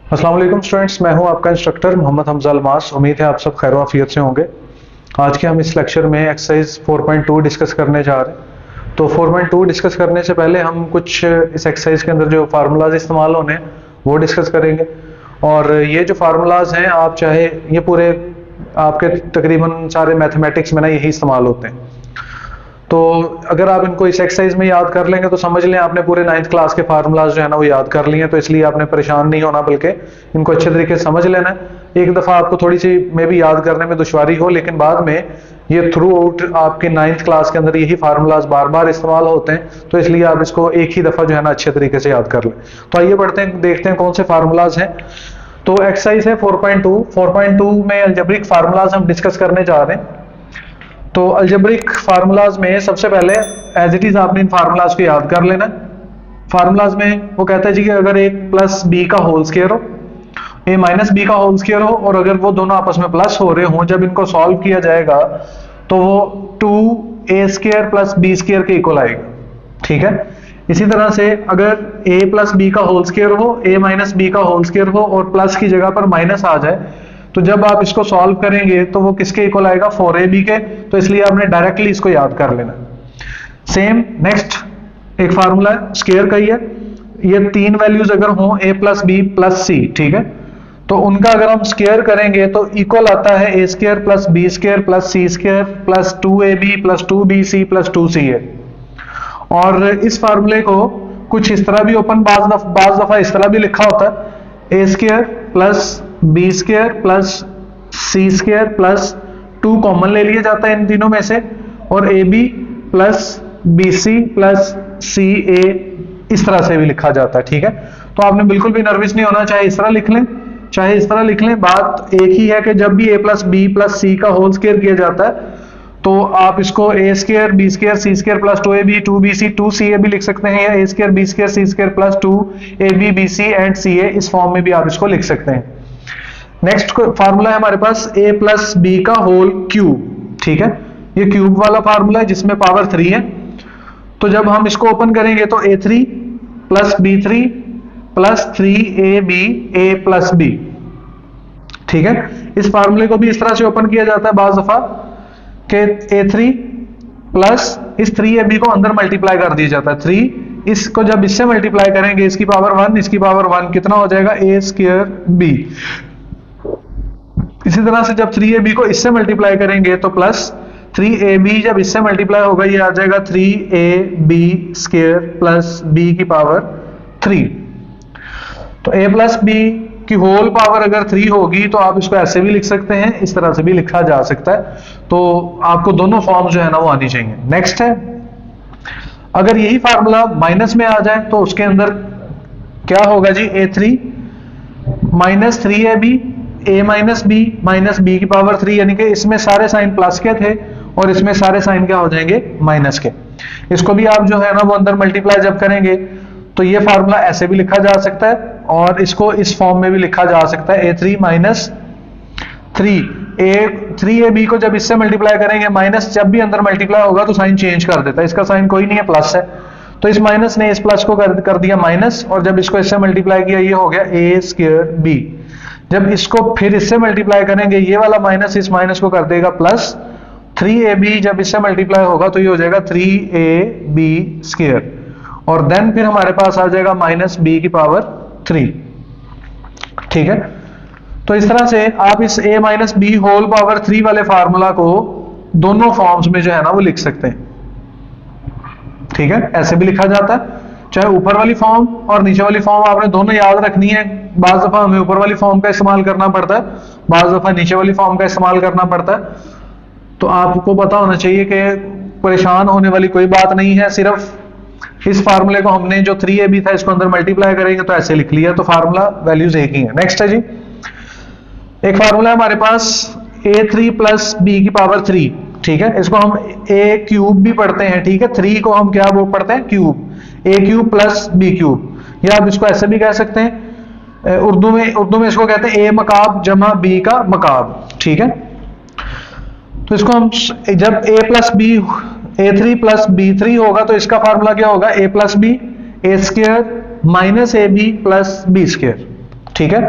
अस्सलाम वालेकुम स्टूडेंट्स, मैं हूं आपका इंस्ट्रक्टर मोहम्मद हमजा अलमास। उम्मीद है आप सब खैर आफियत से होंगे। आज के हम इस लेक्चर में एक्सरसाइज 4.2 डिस्कस करने जा रहे हैं। तो 4.2 डिस्कस करने से पहले हम कुछ इस एक्सरसाइज के अंदर जो फार्मूलाज इस्तेमाल होने हैं वो डिस्कस करेंगे। और ये जो फार्मूलाज हैं, आप चाहे ये पूरे आपके तकरीबन सारे मैथमेटिक्स में ना यही इस्तेमाल होते हैं। तो अगर आप इनको इस एक्सरसाइज में याद कर लेंगे तो समझ लें आपने पूरे 9th क्लास के फार्मूलाज जो है ना वो याद कर लिए हैं। तो इसलिए आपने परेशान नहीं होना, बल्कि इनको अच्छे तरीके से समझ लेना है। एक दफ़ा आपको थोड़ी सी मे भी याद करने में दुश्वारी हो, लेकिन बाद में ये थ्रू आउट आपके 9th क्लास के अंदर यही फार्मूलाज बार बार इस्तेमाल होते हैं। तो इसलिए आप इसको एक ही दफ़ा जो है ना अच्छे तरीके से याद कर लें। तो आइए बढ़ते हैं, देखते हैं कौन से फार्मूलाज हैं। तो एक्सरसाइज है 4.2 में अलजेब्रिक फार्मूलाज हम डिस्कस करने जा रहे हैं। तो अलजेब्रिक फार्मूलाज में सबसे पहले एज इट इज आपने इन फार्मूलाज को याद कर लेना। फार्मूलाज में वो कहता है जी कि अगर ए प्लस बी का होल स्क्वायर हो, ए माइनस बी का होल स्क्वायर हो, और अगर वो दोनों आपस में प्लस हो रहे हों, जब इनको सॉल्व किया जाएगा तो वो 2a² प्लस बी स्क्वायर के इक्वल आएगा। ठीक है। इसी तरह से अगर a प्लस बी का होल स्क्वायर हो, a माइनस बी का होल स्क्वायर हो और प्लस की जगह पर माइनस आ जाए, तो जब आप इसको सॉल्व करेंगे तो वो किसके इक्वल आएगा? 4ab के। तो इसलिए आपने डायरेक्टली इसको याद कर लेना। सेम नेक्स्ट एक फार्मूला है, स्क्वायर का ही है। ये तीन वैल्यूज अगर हों a प्लस बी प्लस सी, ठीक है, तो उनका अगर हम स्क्वायर करेंगे तो इक्वल आता है a² plus b² plus c² plus 2ab plus 2bc plus 2ca। और इस फार्मूले को कुछ इस तरह भी ओपन, बाज दफा इस तरह भी लिखा होता है, a² plus b² plus c² plus 2 common ले लिया जाता है इन तीनों में से, और ab plus bc plus ca इस तरह से भी लिखा जाता है। ठीक है। तो आपने बिल्कुल भी नर्वस नहीं होना, चाहे इस तरह लिख लें चाहे इस तरह लिख लें। बात एक ही है कि जब भी a प्लस बी प्लस सी का होल स्क्वायर किया जाता है तो आप इसको a² b² c² plus 2ab 2bc 2ca भी लिख सकते हैं, या a² b² c² plus 2ab bc and ca, इस फॉर्म में भी आप इसको लिख सकते हैं। नेक्स्ट फार्मूला है हमारे पास a प्लस बी का होल क्यूब। ठीक है, ये क्यूब वाला फार्मूला है जिसमें पावर 3 है। तो जब हम इसको ओपन करेंगे तो a3 plus b3 plus 3ab a plus b। ठीक है। इस फार्मूले को भी इस तरह से ओपन किया जाता है बाज दफा कि a3 प्लस इस 3ab को अंदर मल्टीप्लाई कर दिया जाता है 3, इसको जब इससे मल्टीप्लाई करेंगे इसकी पावर 1, इसकी पावर 1 कितना हो जाएगा? a²b। इसी तरह से जब 3ab को इससे मल्टीप्लाई करेंगे तो प्लस 3ab जब इससे मल्टीप्लाई होगा ये आ जाएगा 3ab² प्लस b की पावर 3। तो a प्लस b की होल पावर अगर 3 होगी तो आप इसको ऐसे भी लिख सकते हैं, इस तरह से भी लिखा जा सकता है। तो आपको दोनों फॉर्म जो है ना वो आनी चाहिए। नेक्स्ट है, अगर यही फार्मूला माइनस में आ जाए तो उसके अंदर क्या होगा जी? a3 minus 3ab a minus b की पावर 3, यानी कि इसमें सारे साइन प्लस के थे और इसमें सारे साइन क्या हो जाएंगे? माइनस के। इसको भी आप जो है ना वो अंदर मल्टीप्लाई जब करेंगे तो ये फार्मूला ऐसे भी लिखा जा सकता है और इसको इस फॉर्म में भी लिखा जा सकता है, a3 माइनस 3ab को जब इससे मल्टीप्लाई करेंगे, माइनस जब भी अंदर मल्टीप्लाई होगा तो साइन चेंज कर देता है, इसका साइन कोई नहीं है, प्लस है, तो इस माइनस ने इस प्लस को कर दिया माइनस, और जब इसको इससे मल्टीप्लाई किया ये हो गया a²b। जब इसको फिर इससे मल्टीप्लाई करेंगे ये वाला माइनस इस माइनस को कर देगा प्लस, 3ab जब इससे मल्टीप्लाई होगा तो ये हो जाएगा 3ab², और देन फिर हमारे पास आ जाएगा माइनस b की पावर 3। ठीक है। तो इस तरह से आप इस a minus b whole power 3 वाले फार्मूला को दोनों फॉर्म्स में जो है ना वो लिख सकते हैं। ठीक है, ऐसे भी लिखा जाता है, चाहे ऊपर वाली फॉर्म और नीचे वाली फॉर्म आपने दोनों याद रखनी है। बाज दफा हमें ऊपर वाली फॉर्म का इस्तेमाल करना पड़ता है, बाज दफा नीचे वाली फॉर्म का इस्तेमाल करना पड़ता है। तो आपको पता होना चाहिए कि परेशान होने वाली कोई बात नहीं है, सिर्फ इस फार्मूले को हमने जो 3ab था इसको अंदर मल्टीप्लाई करेंगे तो ऐसे लिख लिया, तो फार्मूला वैल्यूज एक ही है। नेक्स्ट है जी, एक फार्मूला है हमारे पास a3 प्लस b की पावर 3। ठीक है, इसको हम a³ भी पढ़ते हैं। ठीक है, 3 को हम क्या वो पढ़ते हैं? क्यूब, a³ प्लस b³, या आप इसको ऐसे भी कह सकते हैं, उर्दू में इसको कहते हैं a मकाब जमा b का मकाब। ठीक है, तो इसको हम जब a3 प्लस b3 होगा तो इसका फार्मूला क्या होगा? a plus b a² minus ab plus b²। ठीक है।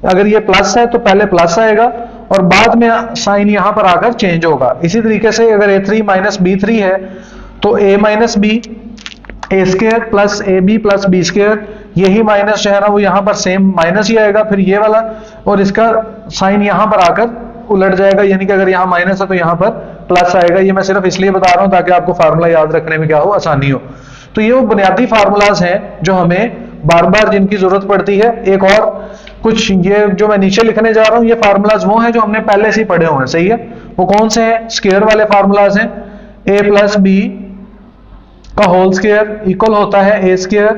अगर ये प्लस है तो पहले प्लस आएगा और बाद में साइन यहां पर आकर चेंज होगा। इसी तरीके से अगर a3 माइनस b3 है तो a minus b a square plus a B plus b square, यही माइनस जो है ना वो यहाँ पर सेम माइनस ही आएगा, फिर ये वाला, और इसका साइन यहाँ पर आकर उलट जाएगा, यानी कि अगर यहाँ माइनस है तो यहाँ पर प्लस आएगा। ये मैं सिर्फ इसलिए बता रहा हूँ ताकि आपको फार्मूला याद रखने में क्या हो, आसानी हो। तो ये वो बुनियादी फार्मूलाज हैं जो हमें बार बार जिनकी जरूरत पड़ती है। एक और कुछ ये जो मैं नीचे लिखने जा रहा हूँ, ये फार्मूलाज वो हैं जो हमने पहले से ही पढ़े हुए हैं, सही है। वो कौन से हैं? स्क्वायर वाले फार्मूलाज हैं। a प्लस बी का होल स्क्वायर इक्वल होता है a square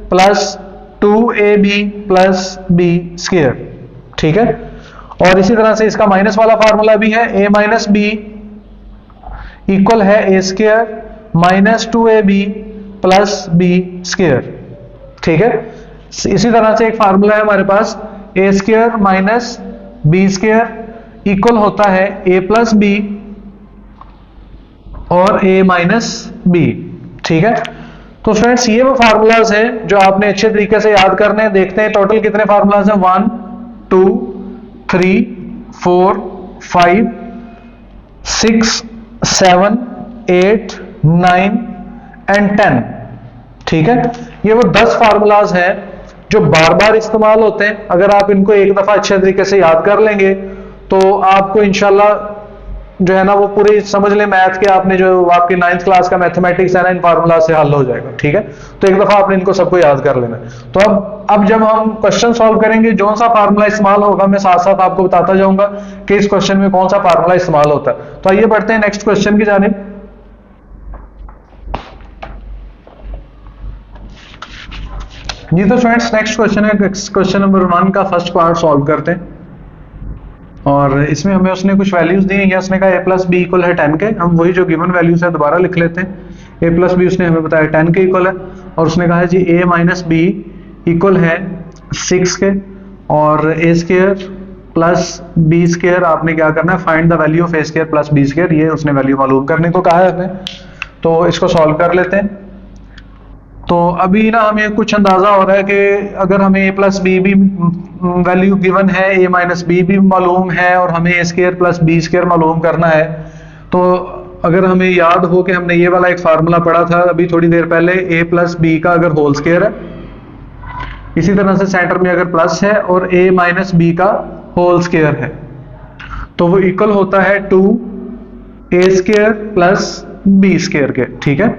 plus 2ab plus b square, ठीक है। और इसी तरह से इसका माइनस वाला फार्मूला भी है, a माइनस बी इक्वल है a square minus 2ab plus b square, ठीक है। इसी तरह से एक फार्मूला है हमारे पास, a square minus b square equal होता है a प्लस बी और a माइनस बी, ठीक है। तो फ्रेंड्स ये वो फार्मूलाज हैं जो आपने अच्छे तरीके से याद करने हैं। देखते हैं टोटल कितने फार्मूलाज हैं। 1 2 3 4 5 6 7 8 9 एंड 10, ठीक है। ये वो 10 फार्मूलाज हैं जो बार बार इस्तेमाल होते हैं। अगर आप इनको एक दफा अच्छे तरीके से याद कर लेंगे तो आपको इंशाल्लाह जो है ना वो पूरी समझ ले मैथ के, आपने जो आपकी 9th क्लास का मैथमेटिक्स है ना इन फार्मूला से हल हो जाएगा, ठीक है। तो एक दफा आपने इनको सबको याद कर लेना है। तो अब जब हम क्वेश्चन सॉल्व करेंगे, जो सा फार्मूला इस्तेमाल होगा मैं साथ साथ आपको बताता जाऊंगा कि इस क्वेश्चन में कौन सा फार्मूला इस्तेमाल होता है। तो आइए बढ़ते हैं नेक्स्ट क्वेश्चन की जानिब। जी तो फ्रेंड्स नेक्स्ट क्वेश्चन है क्वेश्चन नंबर 1 का फर्स्ट पार्ट सॉल्व करते हैं। और इसमें हमें उसने कुछ वैल्यूज दी हैं। उसने कहा a प्लस बी इक्वल है 10 के। हम वही जो गिवन वैल्यूज है दोबारा लिख लेते हैं। a प्लस बी उसने हमें बताया 10 के इक्वल है, और उसने कहा है जी a माइनस बी इक्वल है 6 के, और a square plus B square आपने क्या करना है, find the value of a square plus B square, ये उसने वैल्यू मालूम करने को कहा है हमें। तो इसको सॉल्व कर लेते हैं। तो अभी ना हमें कुछ अंदाजा हो रहा है कि अगर हमें a प्लस बी भी वैल्यू गिवन है, a माइनस बी भी मालूम है, और हमें a square plus B square मालूम करना है, तो अगर हमें याद हो कि हमने ये वाला एक फार्मूला पढ़ा था अभी थोड़ी देर पहले, a प्लस बी का अगर होल स्क्वायर है, इसी तरह से सेंटर में अगर प्लस है और a माइनस बी का होल स्क्वायर है, तो वो इक्वल होता है 2a square plus B square के, ठीक है।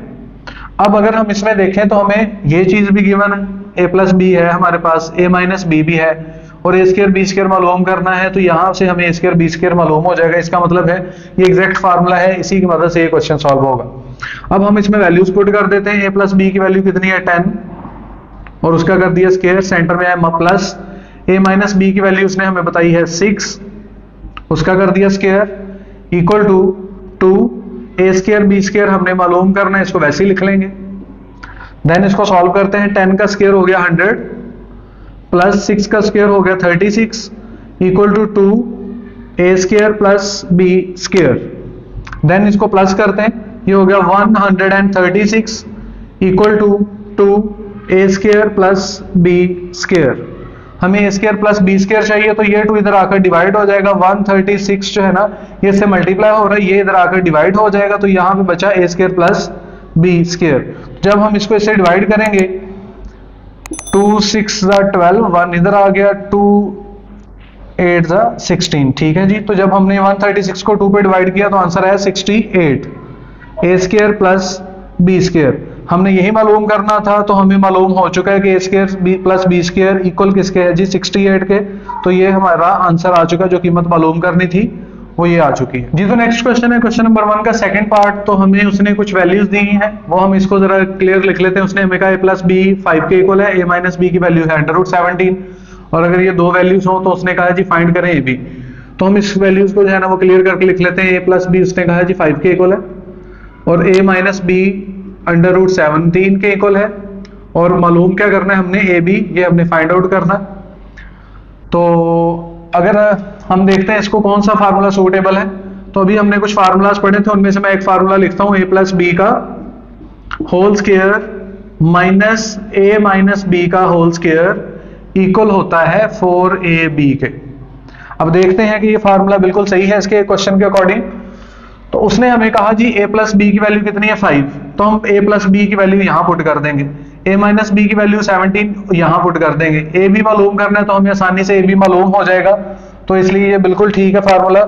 अब अगर हम इसमें देखें तो हमें ये चीज भी गिवन है, a प्लस बी है हमारे पास, a माइनस बी भी है, और a स्क्वायर बी स्क्वायर मालूम करना है, तो यहां से हमें a स्क्वायर बी स्क्वायर मालूम हो जाएगा। इसका मतलब है ये एग्जैक्ट फार्मूला है, इसी की मदद से ये क्वेश्चन सॉल्व होगा। अब हम इसमें वैल्यूज पुट कर देते हैं। a प्लस बी की वैल्यू कितनी है 10, और उसका कर दिया स्क्वायर, सेंटर में है प्लस। a माइनस बी की वैल्यू उसने हमें बताई है 6, उसका कर दिया square, equal to 2 a square B square हमने मालूम करना है, इसको वैसे ही लिख लेंगे। देन इसको सॉल्व करते हैं। 10 का स्क्वायर हो गया 100 प्लस 6 का स्क्वायर हो गया 36 equal to 2 a square plus B square. Then इसको प्लस करते हैं, ये हो गया 136 equal to 2 a square plus B square. हमें a square plus B square चाहिए, तो ये 2 इधर आकर डिवाइड हो जाएगा। 136 जो है ना ये से मल्टीप्लाई हो रहा है, ये इधर आकर डिवाइड हो जाएगा, तो यहाँ पे बचा a square plus B square. जब हम इसको इससे डिवाइड करेंगे, 2 6 12, 1 इधर आ गया, 2 8 16, ठीक है जी। तो जब हमने 136 को 2 पे डिवाइड किया तो आंसर आया 68, a square plus B square. हमने यही मालूम करना था, तो हमें मालूम हो चुका है कि a square b plus B square equal किसके है जी 68 के। तो ये हमारा आंसर आ चुका, जो कीमत मालूम करनी थी वो ये आ चुकी है जी। तो नेक्स्ट क्वेश्चन है क्वेश्चन नंबर 1 का सेकंड पार्ट। तो हमें उसने कुछ वैल्यूज दी हैं, वो हम इसको जरा क्लियर लिख लेते हैं। उसने हमें कहा a प्लस बी 5 के इक्वल है, a माइनस बी की वैल्यू है √17, और अगर ये दो वैल्यूज हो तो उसने कहा जी फाइंड करें a b। तो हम इस वैल्यूज को जो है ना वो क्लियर करके लिख लेते हैं। a प्लस बी उसने कहा जी 5 के इक्वल है, और a माइनस बी √17 के इक्वल है, और मालूम क्या करना है हमने ए बी, ये हमने फाइंड आउट करना। तो अगर हम देखते हैं इसको कौन सा फार्मूला सूटेबल है, तो अभी हमने कुछ फार्मूलाज पढ़े थे, उनमें से मैं एक फार्मूला लिखता हूं, a प्लस बी का whole square minus a minus b का होल स्क्वायर इक्वल होता है 4ab के। अब देखते हैं कि ये फार्मूला बिल्कुल सही है इसके क्वेश्चन के अकॉर्डिंग। तो उसने हमें कहा जी a प्लस बी की वैल्यू कितनी है 5, तो हम a प्लस बी की वैल्यू यहां पुट कर देंगे, a माइनस बी की वैल्यू 17 यहां पुट कर देंगे, a भी मालूम करना है तो हमें आसानी से a भी मालूम हो जाएगा, तो इसलिए ये बिल्कुल ठीक है फार्मूला।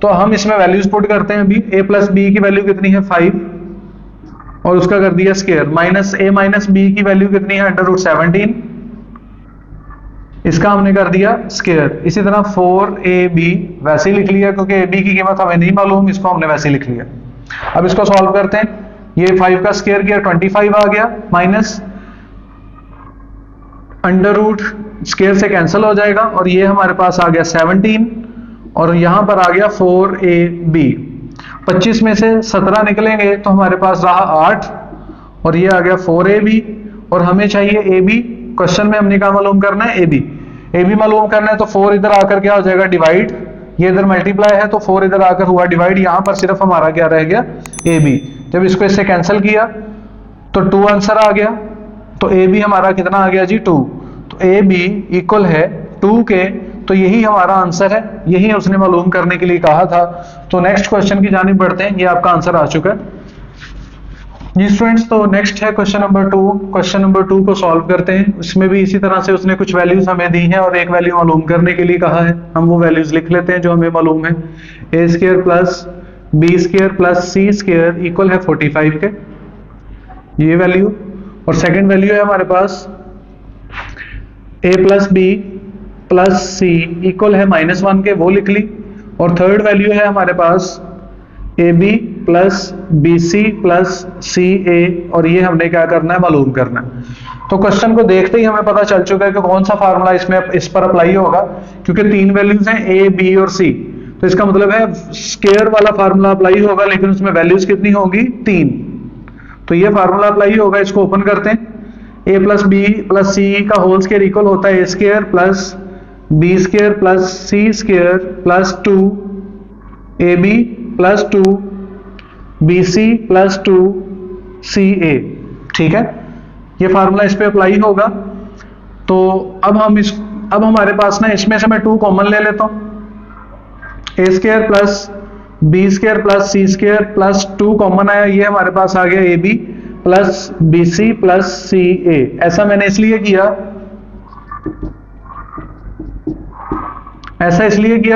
तो हम इसमें वैल्यूज पुट करते हैं अभी। a प्लस बी की वैल्यू कितनी है 5 और उसका कर दिया square, minus a minus b की वैल्यू कितनी है अंडर रूट 17, इसका हमने कर दिया स्क्वायर। इसी तरह 4ab वैसे ही लिख लिया क्योंकि ab की कीमत हमें नहीं मालूम, इसको हमने वैसे ही लिख लिया। अब इसको सॉल्व करते हैं, ये 5 का स्क्वायर किया 25 आ गया, माइनस अंडर रूट स्क्वायर से कैंसिल हो जाएगा और ये हमारे पास आ गया 17 और यहां पर आ गया 4ab। 25 में से 17 निकलेंगे तो हमारे पास रहा 8 और ये आ गया 4ab और हमें चाहिए ab। क्वेश्चन में हमने क्या मालूम करना है ab मालूम करना है, तो 4 इधर आकर क्या हो जाएगा डिवाइड, ये इधर मल्टीप्लाई है तो 4 इधर आकर हुआ डिवाइड, यहां पर सिर्फ हमारा क्या रह गया ab। जब इसको इससे कैंसिल किया तो 2 आंसर आ गया, तो ab हमारा कितना आ गया जी 2, तो ab इक्वल है 2 के, तो यही हमारा आंसर है, यही उसने मालूम करने के लिए कहा था। तो नेक्स्ट क्वेश्चन की जानिब बढ़ते हैं, ये आपका आंसर आ चुका है जी स्टूडेंट्स। तो नेक्स्ट है क्वेश्चन नंबर 2। क्वेश्चन नंबर 2 को सॉल्व करते हैं। इसमें भी इसी तरह से उसने कुछ वैल्यूज हमें दी हैं और एक वैल्यू मालूम करने के लिए कहा है। हम वो वैल्यूज लिख लेते हैं जो हमें मालूम है। a square plus B square plus C square equal है 45 के, ये वैल्यू। और सेकंड वैल्यू है हमारे पास a plus B plus c equal है -1 के, वो लिख ली। और थर्ड वैल्यू है हमारे पास A B plus B C plus C A, और ये हमने क्या करना है मालूम करना है। तो क्वेश्चन को देखते ही हमें पता चल चुका है कि कौन सा फार्मूला इसमें इस पर अप्लाई होगा, क्योंकि 3 वैल्यूज हैं ए बी और सी, तो इसका मतलब है स्क्वायर वाला फार्मूला अप्लाई होगा, लेकिन उसमें वैल्यूज कितनी होगी 3, तो ये फार्मूला अप्लाई होगा। इसको ओपन करते हैं, ए प्लस बी प्लस सी का होल स्क्वायर इक्वल होता है A square plus B square plus C square plus 2 A B plus 2 B C plus 2 C A, ठीक है। ये फार्मूला इस पे अप्लाई होगा। तो अब हमारे पास ना इसमें से मैं 2 कॉमन ले लेता हूं, A square plus B square plus C square plus 2 common आया, ये हमारे पास आ गया A B plus B C plus C A. ऐसा मैंने इसलिए किया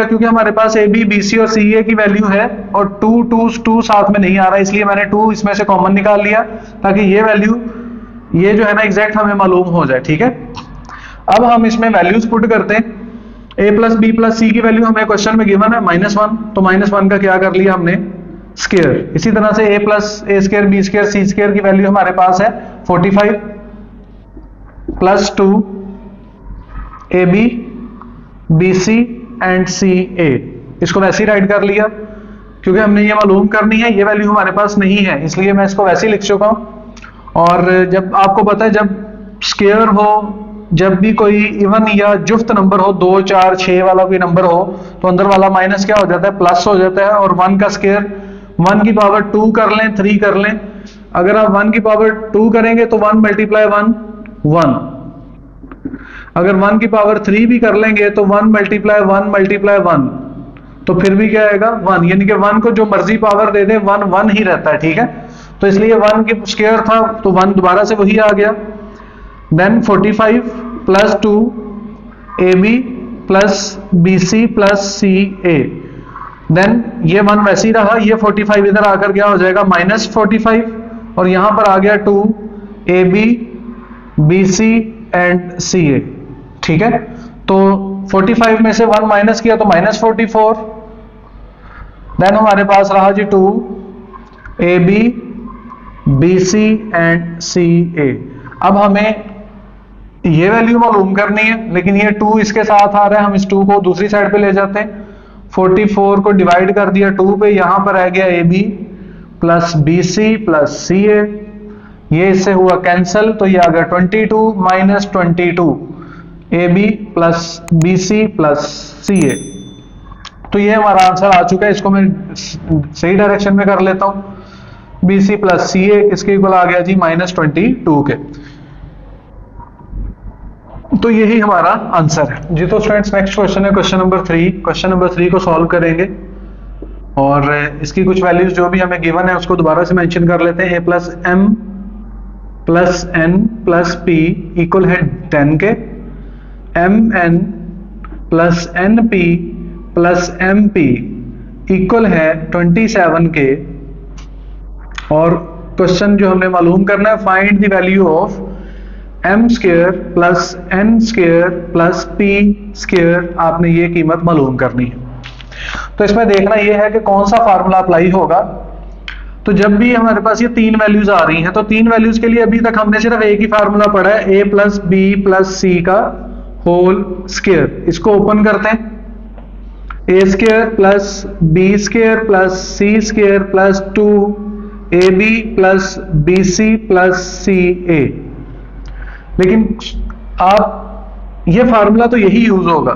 क्योंकि हमारे पास ए बी बी सी और सी ए की वैल्यू है और 2 साथ में नहीं आ रहा, इसलिए मैंने 2 इसमें से कॉमन निकाल लिया ताकि ये वैल्यू ये जो है ना एग्जैक्ट हमें मालूम हो जाए, ठीक है। अब हम इसमें वैल्यूज पुट करते हैं। ए प्लस बी प्लस सी की वैल्यू हमें क्वेश्चन में गिवन है -1, तो -1 का क्या कर लिया हमने स्क्वायर। इसी तरह से A plus A square B square C square की वैल्यू हमारे पास है 45 plus 2 A B B C and C A, इसको वैसे ही राइट कर लिया क्योंकि हमने ये मालूम करनी है, ये वैल्यू हमारे पास नहीं है, इसलिए मैं इसको वैसे ही लिख चुका हूं। और जब आपको पता है जब स्क्वायर हो, जब भी कोई इवन या जुफ्त नंबर हो, 2 4 6 वाला कोई नंबर हो, तो अंदर वाला माइनस क्या हो जाता है प्लस हो जाता है, और 1 का स्क्वायर 1 की पावर 2 कर लें 3 कर लें। अगर आप 1 की पावर 2 करेंगे तो 1 मल्टीप्लाई 1 1, अगर 1 की पावर 3 भी कर लेंगे तो 1 मल्टीप्लाई 1, तो फिर भी क्या आएगा 1, यानी कि 1 को जो मर्जी पावर दे दे 1 1 ही रहता है, ठीक है। तो इसलिए 1 की स्क्वायर था तो 1 दोबारा से वही आ गया। Then 45 plus 2 A B plus B C plus C a, then ये 1 वैसे ही रहा, ये 45 इधर आकर क्या हो जाएगा -45, और यहां पर आ गया 2 ए B B C and C A, ठीक है। तो 45 में से 1 माइनस किया तो -44, देन हमारे पास रहा जी 2 ए B B C and C A. अब हमें ये वैल्यू मालूम करनी है, लेकिन ये 2 इसके साथ आ रहा है, हम इस 2 को दूसरी साइड पे ले जाते हैं। 44 को डिवाइड कर दिया 2 पे, यहां पर रह गया A B plus B C plus C A, ये इससे हुआ कैंसिल, तो ये आ गया 22 minus 22 A B plus B C plus C A. तो ये हमारा आंसर आ चुका है। इसको मैं सही डायरेक्शन में कर लेता हूं, बी सी प्लस सी ए इसके इक्वल आ गया जी -22 के। तो यही हमारा आंसर है जी। तो स्टूडेंट्स नेक्स्ट क्वेश्चन है क्वेश्चन नंबर 3। क्वेश्चन नंबर 3 को सॉल्व करेंगे और इसकी कुछ वैल्यूज जो भी हमें गिवन है उसको दोबारा से मेंशन कर लेते हैं। a plus m plus n plus p equal है 10 के, m n plus n p plus m p equal है 27 के। और क्वेश्चन जो हमने मालूम करना है, find the value of m square plus n square plus P square, आपने ये कीमत मालूम करनी है। तो इसमें देखना ये है कि कौन सा फार्मूला अप्लाई होगा। तो जब भी हमारे पास ये 3 वैल्यूज आ रही हैं तो 3 वैल्यूज के लिए अभी तक हमने सिर्फ एक ही फार्मूला पढ़ा है, a प्लस बी प्लस सी का होल स्क्वायर। इसको ओपन करते हैं, a square plus B square plus C square plus 2ab plus bc plus ca। लेकिन आप ये फार्मूला तो यही यूज होगा,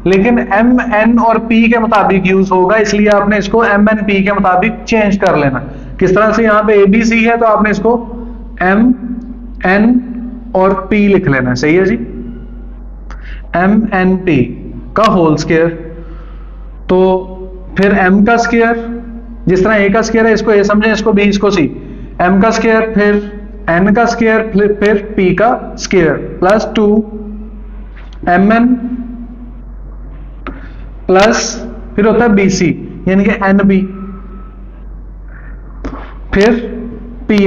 लेकिन एम एन और पी के मुताबिक यूज होगा, इसलिए आपने इसको एम एन पी के मुताबिक चेंज कर लेना। किस तरह से, यहाँ पे ए बी सी है तो आपने इसको एम एन और पी लिख लेना है, सही है जी। एम एन पी का होल स्क्वायर, तो फिर एम का स्क्वायर, जिस तरह ए का स्क्वायर है इसको ए समझें, इसको बी, इसको सी, एम का स्क्वायर फिर एन का स्क्वायर फिर पी का square plus 2 m n plus फिर होता है बी सी यानी कि एन बी, फिर पी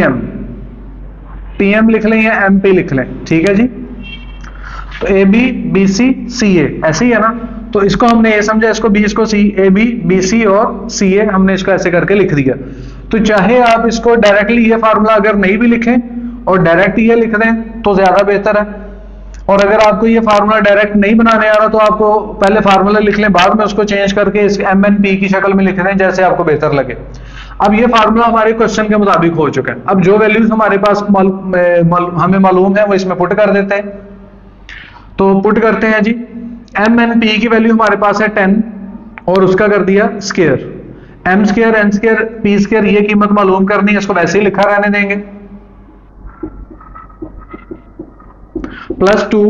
एम लिख लें या एम पी लिख लें, ठीक है जी। तो ए बी बी सी सी ए, ऐसे ही है ना। तो इसको हमने ए समझा, इसको बी, इसको सी, ए बी बी सी और सी ए, हमने इसको ऐसे करके लिख दिया। तो चाहे आप इसको डायरेक्टली ये फार्मूला अगर नहीं भी लिखें और डायरेक्ट ये लिख दें तो ज्यादा बेहतर है, और अगर आपको ये फार्मूला डायरेक्ट नहीं बनाने आ रहा तो आपको पहले फार्मूला लिख लें, बाद में उसको चेंज करके इस एम एन पी की शक्ल में लिख दें, जैसे आपको बेहतर लगे। अब ये फार्मूला हमारे क्वेश्चन के मुताबिक हो चुका है। अब जो वैल्यूज हमारे पास हमें मालूम है वो इसमें पुट कर देते हैं। तो पुट करते हैं जी, एम एन पी की वैल्यू हमारे पास है 10 और उसका कर दिया square, m square N square p square, ये कीमत मालूम करनी है, इसको वैसे ही लिखा रहने देंगे, plus 2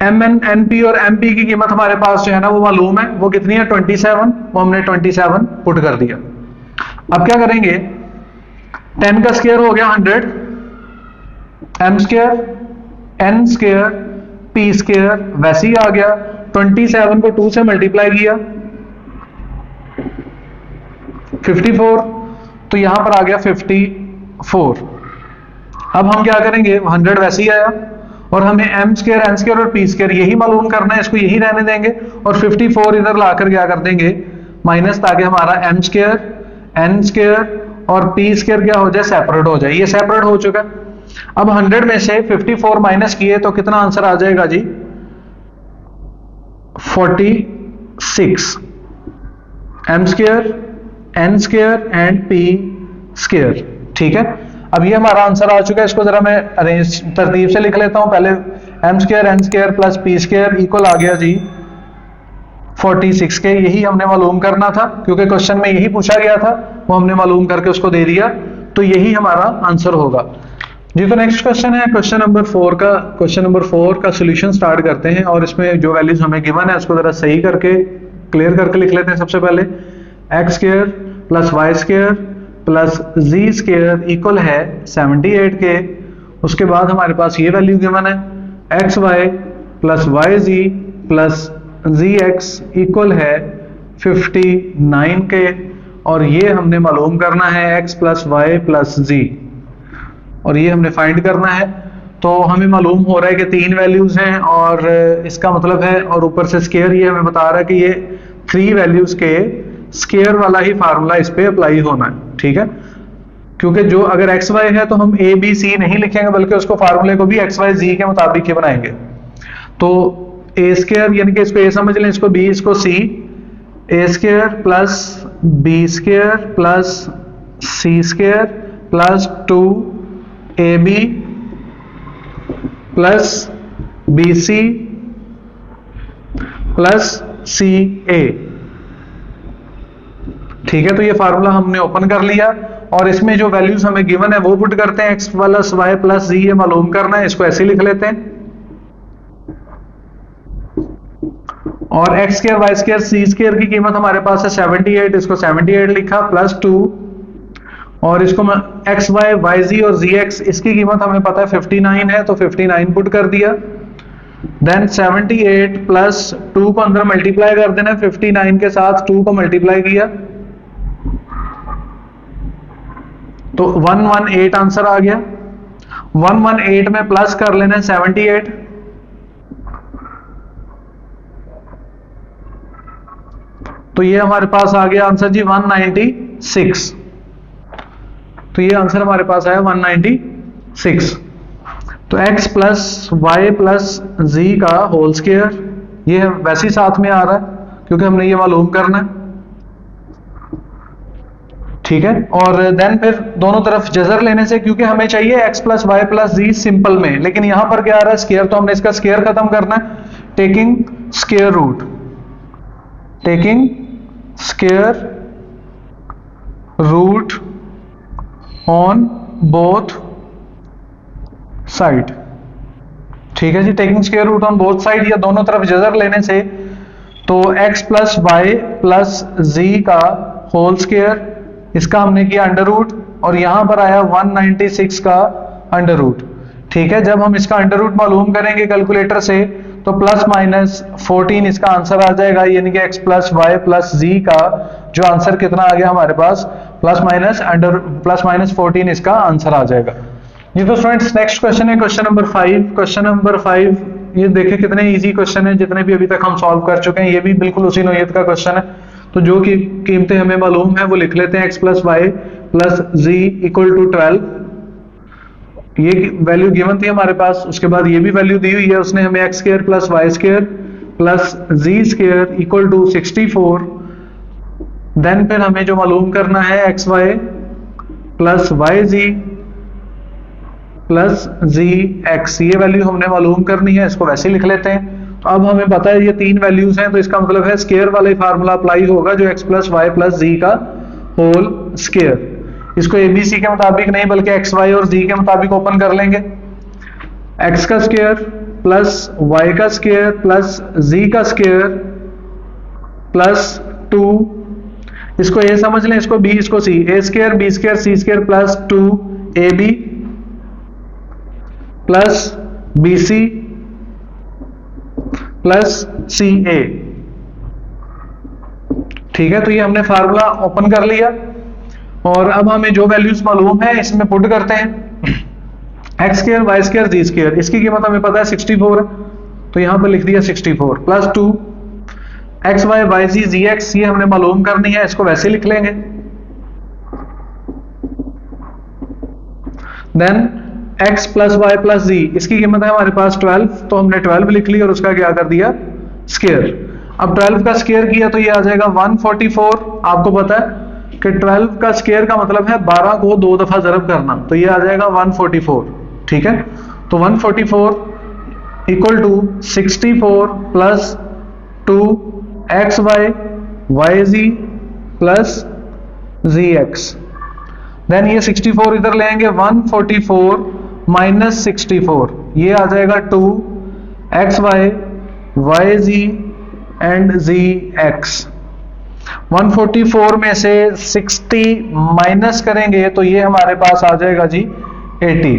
m n n p और एम पी की कीमत हमारे पास जो है ना वो मालूम है, वो कितनी है 27, वो हमने 27 पुट कर दिया। अब क्या करेंगे, 10 का स्क्वायर हो गया 100, m square N square p square वैसे ही आ गया, 27 को 2 से मल्टीप्लाई किया 54, तो यहां पर आ गया 54। अब हम क्या करेंगे, 100 वैसे ही आया और हमें एम स्क्वायर एन स्क्वायर और पी स्क्वायर यही मालूम करना है, इसको यही रहने देंगे और 54 इधर लाकर क्या कर देंगे माइनस, ताकि हमारा एम स्क्वायर एन स्क्वायर और पी स्क्वायर क्या हो जाए, सेपरेट हो जाए। ये सेपरेट हो चुका है। अब 100 में से 54 माइनस किए तो कितना आंसर आ जाएगा जी, 46, m square N square and p square, ठीक है। अब ये हमारा आंसर आ चुका है। इसको जरा मैं अरेंज तरतीब से लिख लेता हूं। पहले M square N square plus P square equal आ गया जी 46 के, यही हमने मालूम करना था क्योंकि क्वेश्चन में यही पूछा गया था, वो हमने मालूम करके उसको दे दिया, तो यही हमारा आंसर होगा जी। तो नेक्स्ट क्वेश्चन है क्वेश्चन नंबर 4 का। क्वेश्चन नंबर 4 का सोल्यूशन स्टार्ट करते हैं और इसमें जो वैल्यूज हमें गिवन है उसको जरा सही करके क्लियर करके लिख लेते हैं। सबसे पहले X square plus Y square plus जी स्क्वायर इक्वल है 78 के। उसके बाद हमारे पास ये वैल्यू गिवन है, एक्स वाई प्लस वाई जी प्लस जी एक्स इक्वल है 59 के, और ये हमने मालूम करना है X plus Y plus Z, और ये हमने फाइंड करना है। तो हमें मालूम हो रहा है कि 3 वैल्यूज हैं और इसका मतलब है, और ऊपर से स्क्वायर ये हमें बता रहा है कि ये 3 वैल्यूज के स्क्वायर वाला ही फार्मूला इस पे अप्लाई होना है, ठीक है। क्योंकि जो अगर एक्स वाई है तो हम ए बी सी नहीं लिखेंगे, बल्कि उसको फार्मूले को भी एक्स वाई जी के मुताबिक ही बनाएंगे। तो ए स्क्वायर यानी कि इसको ए समझ लें, इसको बी, इसको C, A square plus B square plus C square plus 2ab plus bc plus ca, ठीक है। तो ये फार्मूला हमने ओपन कर लिया और इसमें जो वैल्यूज हमें गिवन है वो पुट करते हैं, x प्लस वाई प्लस जी, ये मालूम करना है, इसको ऐसे लिख लेते हैं और एक्स स्क्र वाई स्क्र सी स्क्र की कीमत हमारे पास है 78, इसको 78 लिखा प्लस 2, और इसको एक्स वाई वाई जी और जी एक्स इसकी कीमत हमें पता है 59 है, तो 59 पुट कर दिया। देन 78 प्लस 2 को अंदर मल्टीप्लाई कर देना, 59 के साथ 2 को मल्टीप्लाई किया तो 118 आंसर आ गया। 118 में प्लस कर लेना 78, तो ये हमारे पास आ गया आंसर जी 196। तो ये आंसर हमारे पास आया 196। तो x plus Y plus Z का होल स्क्वायर, ये वैसे ही साथ में आ रहा है क्योंकि हमने ये मालूम करना है, ठीक है। और देन फिर दोनों तरफ जजर लेने से, क्योंकि हमें चाहिए x प्लस वाई प्लस जी सिंपल में, लेकिन यहां पर क्या आ रहा है स्क्वायर, तो हमने इसका स्क्वायर खत्म करना है, taking square root, taking square root on both side, ठीक है जी। Taking square root on both side, या दोनों तरफ जजर लेने से, तो x plus Y plus Z का होल स्क्वायर, इसका हमने किया अंडर रूट, और यहां पर आया 196 का अंडर रूट, ठीक है। जब हम इसका अंडर रूट मालूम करेंगे कैलकुलेटर से, तो प्लस माइनस 14 इसका आंसर आ जाएगा, यानी कि x plus Y plus Z का जो आंसर कितना आ गया हमारे पास, प्लस माइनस 14 इसका आंसर आ जाएगा जी। तो स्टूडेंट्स नेक्स्ट क्वेश्चन है क्वेश्चन नंबर 5। क्वेश्चन नंबर 5 ये देखिए कितने इजी क्वेश्चन है, जितने भी अभी तक हम सॉल्व कर चुके हैं, ये भी बिल्कुल उसी नौयत का क्वेश्चन है। तो जो कि कीमतें हमें मालूम है वो लिख लेते हैं, x plus Y plus z equal to 12, ये वैल्यू गिवन थी हमारे पास। उसके बाद ये भी वैल्यू दी हुई है उसने हमें, x square plus Y square plus ji square equal to 64। Then फिर हमें जो मालूम करना है एक्स वाई प्लस वाई जी प्लस जी एक्स, ये वैल्यू हमने मालूम करनी है, इसको वैसे ही लिख लेते हैं। तो अब हमें पता है ये तीन वैल्यूज हैं, तो इसका मतलब है स्क्वायर वाला ही फार्मूला अप्लाई होगा, जो x plus Y plus Z का होल स्क्वायर, इसको एबीसी के मुताबिक नहीं बल्कि एक्स वाई और जी के मुताबिक ओपन कर लेंगे। एक्स का स्क्वायर प्लस वाई का स्क्वायर प्लस जी का स्क्वायर प्लस 2, इसको ए समझ लें, इसको बी, इसको C, A square B square C square plus 2 A B plus B C plus C A, ठीक है। तो ये हमने फार्मूला ओपन कर लिया, और अब हमें जो वैल्यूज मालूम है इसमें पुट करते हैं। एक्स स्क्वायर वाई स्क्वायर जी स्क्वायर, इसकी कीमत हमें पता है 64 है, तो यहां पर लिख दिया 64 plus 2 x Y Y Z Z x, ये हमने मालूम करनी है, इसको वैसे लिख लेंगे। Then x plus Y plus Z, इसकी कीमत है हमारे पास 12, तो हमने 12 लिख ली और उसका क्या कर दिया स्क्वायर। अब 12 का स्क्वायर किया तो ये आ जाएगा 144। आपको पता है कि 12 का स्क्वायर का मतलब है 12 को 2 दफा ज़रब करना, तो ये आ जाएगा 144, ठीक है। तो 144 equal to 64 plus 2 x Y Y ji plus ji x. Then ये 64 इधर लेंगे, 144 माइनस 64, ये आ जाएगा 2 x Y Y z and z x. 144 में से 60 माइनस करेंगे तो ये हमारे पास आ जाएगा जी 80।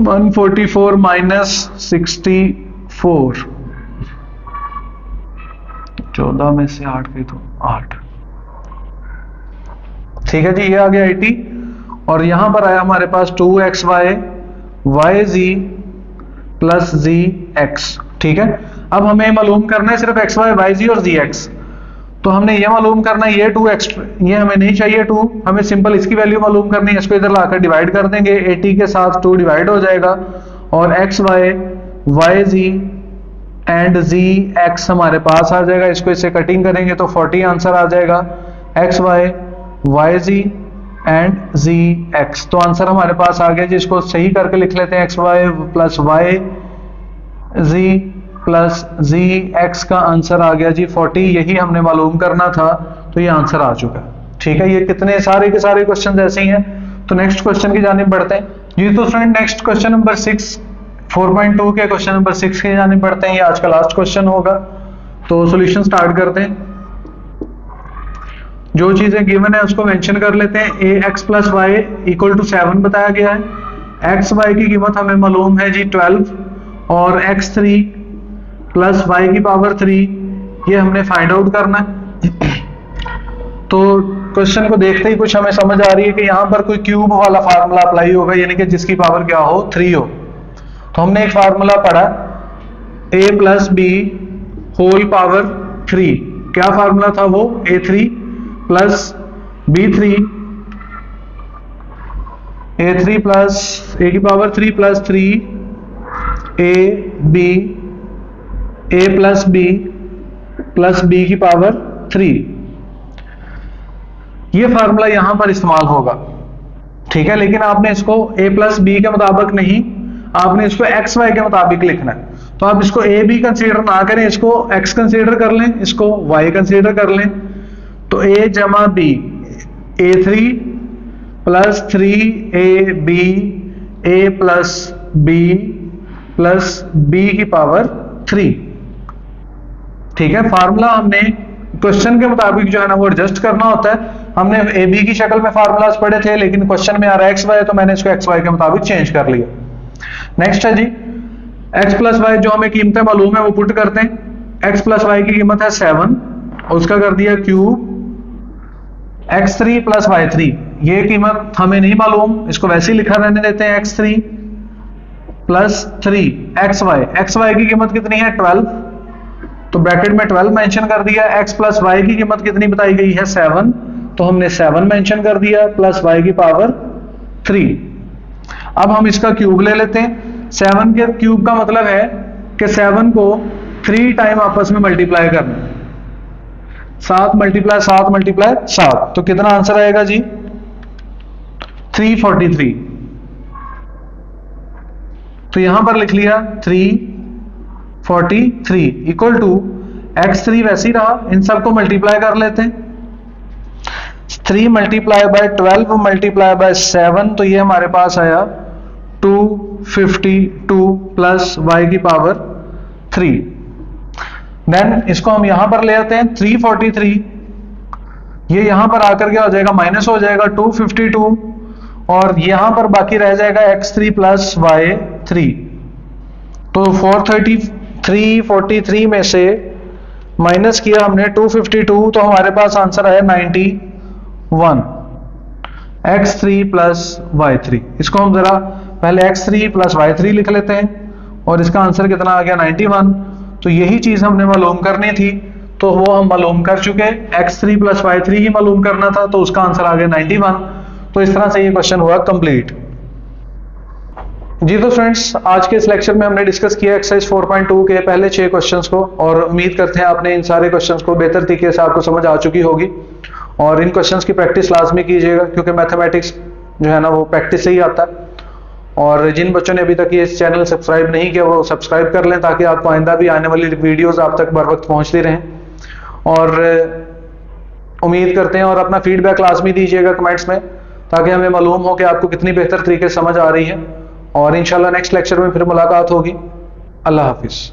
144 माइनस 64, 14 में से 8 गई तो 8, ठीक है जी, ये आ गया 80। और यहां पर आया हमारे पास 2 एक्स वाई वाई जी प्लस जी एक्स, ठीक है। अब हमें मालूम करना है सिर्फ एक्स वाई वाई जी और जी एक्स, तो हमने ये मालूम करना है, ये 2 एक्स्ट्रा, ये हमें नहीं चाहिए 2, हमें सिंपल इसकी वैल्यू मालूम करनी है, इसको इधर लाकर डिवाइड कर देंगे, 80 के साथ 2 डिवाइड हो जाएगा, और x Y Y z and z x हमारे पास आ जाएगा। इसको इससे कटिंग करेंगे तो 40 आंसर आ जाएगा, x Y Y z and z x. तो आंसर हमारे पास आ गया जी, इसको सही करके लिख लेते हैं, एक्स वाई प्लस वाई जी प्लस जी एक्स का आंसर आ गया जी 40, यही हमने मालूम करना था, तो ये आंसर आ चुका है, ठीक है। ये कितने सारे के सारे क्वेश्चन ऐसे ही हैं। तो नेक्स्ट क्वेश्चन की जानिब बढ़ते हैं जी। तो स्टूडेंट नेक्स्ट क्वेश्चन नंबर 6 4.2 के क्वेश्चन नंबर 6 के जाने पड़ते हैं, ये आज का लास्ट क्वेश्चन होगा। तो सॉल्यूशन स्टार्ट करते हैं। जो चीजें गिवन है उसको मेंशन कर लेते हैं। A X plus Y equal to 7 बताया गया है। एक्स वाई की कीमत हमें मालूम है जी 12 और x3 प्लस वाई की पावर 3 ये हमने फाइंड आउट करना है। तो क्वेश्चन को देखते ही कुछ हमें समझ आ रही है कि यहाँ पर कोई क्यूब वाला फार्मूला अप्लाई होगा, यानी कि जिसकी पावर क्या हो 3 हो। तो हमने एक फार्मूला पढ़ा a plus b whole power 3। क्या फार्मूला था वो? a3 plus b3 a3 plus a की power 3 plus 3 a b a plus b plus b की पावर 3। ये फार्मूला यहां पर इस्तेमाल होगा, ठीक है। लेकिन आपने इसको a प्लस बी के मुताबिक नहीं, आपने इसको एक्स वाई के मुताबिक लिखना है। तो आप इसको ए बी कंसीडर ना करें, इसको x कंसीडर कर लें, इसको y कंसीडर कर लें। तो a जमा b a3 plus 3ab a plus b plus b की पावर 3, ठीक है। फार्मूला हमने क्वेश्चन के मुताबिक जो है ना वो एडजस्ट करना होता है। हमने ए बी की शक्ल में फार्मूलाज पढ़े थे, लेकिन क्वेश्चन में आ रहा है एक्स वाई, तो मैंने इसको एक्स वाई के मुताबिक चेंज कर लिया। नेक्स्ट है जी एक्स प्लस वाई, जो हमें कीमतें मालूम है वो पुट करते हैं। एक्स प्लस वाई की कीमत है 7 और उसका कर दिया क्यूब x3 प्लस y3। ये कीमत हमें नहीं मालूम, इसको वैसे ही लिखा रहने देते हैं x3 प्लस 3 xy की कीमत कितनी है 12, तो ब्रैकेट में 12 मेंशन कर दिया। x प्लस वाई की कीमत कितनी बताई गई है 7, तो हमने 7 मेंशन कर दिया प्लस y की पावर 3। अब हम इसका क्यूब ले लेते हैं। 7 के क्यूब का मतलब है कि 7 को 3 टाइम आपस में मल्टीप्लाई करना, 7 मल्टीप्लाई 7 मल्टीप्लाई 7, तो कितना आंसर आएगा जी 343। तो यहां पर लिख लिया 343 इक्वल टू x3 वैसे ही रहा, इन सबको मल्टीप्लाई कर लेते हैं। 3 मल्टीप्लाई बाय 12 मल्टीप्लाई बाय 7, तो ये हमारे पास आया 252 प्लस y की पावर 3। देन इसको हम यहां पर ले आते हैं 343, ये यहां पर आकर क्या हो जाएगा माइनस हो जाएगा 252 और यहां पर बाकी रह जाएगा x3 प्लस y3। तो 343 में से माइनस किया हमने 252, तो हमारे पास आंसर आया 91 x3 प्लस y3। इसको हम जरा पहले x3 प्लस y3 लिख लेते हैं और इसका आंसर कितना आ गया 91। तो यही चीज हमने मालूम करनी थी, तो वो हम मालूम कर चुके। x3 प्लस y3 ही मालूम करना था, तो उसका आंसर आ गया 91। तो इस तरह से ये क्वेश्चन हुआ कंप्लीट जी। तो फ्रेंड्स आज के इस लेक्चर में हमने डिस्कस किया एक्सरसाइज 4.2 के पहले 6 क्वेश्चंस को, और उम्मीद करते हैं आपने इन सारे क्वेश्चंस को बेहतर तरीके से आपको समझ आ चुकी होगी। और इन क्वेश्चंस की प्रैक्टिस लाजमी कीजिएगा, क्योंकि मैथमेटिक्स जो है ना वो प्रैक्टिस से ही आता है। और जिन बच्चों ने अभी तक ये चैनल सब्सक्राइब नहीं किया वो सब्सक्राइब कर लें, ताकि आपको आइंदा भी आने वाली वीडियोस आप तक बर वक्त पहुंचती रहें। और उम्मीद करते हैं, और अपना फीडबैक लाजमी दीजिएगा कमेंट्स में, ताकि हमें मालूम हो कि आपको कितनी बेहतर तरीके से समझ आ रही है। और इंशाल्लाह नेक्स्ट लेक्चर में फिर मुलाकात होगी। अल्लाह हाफिज।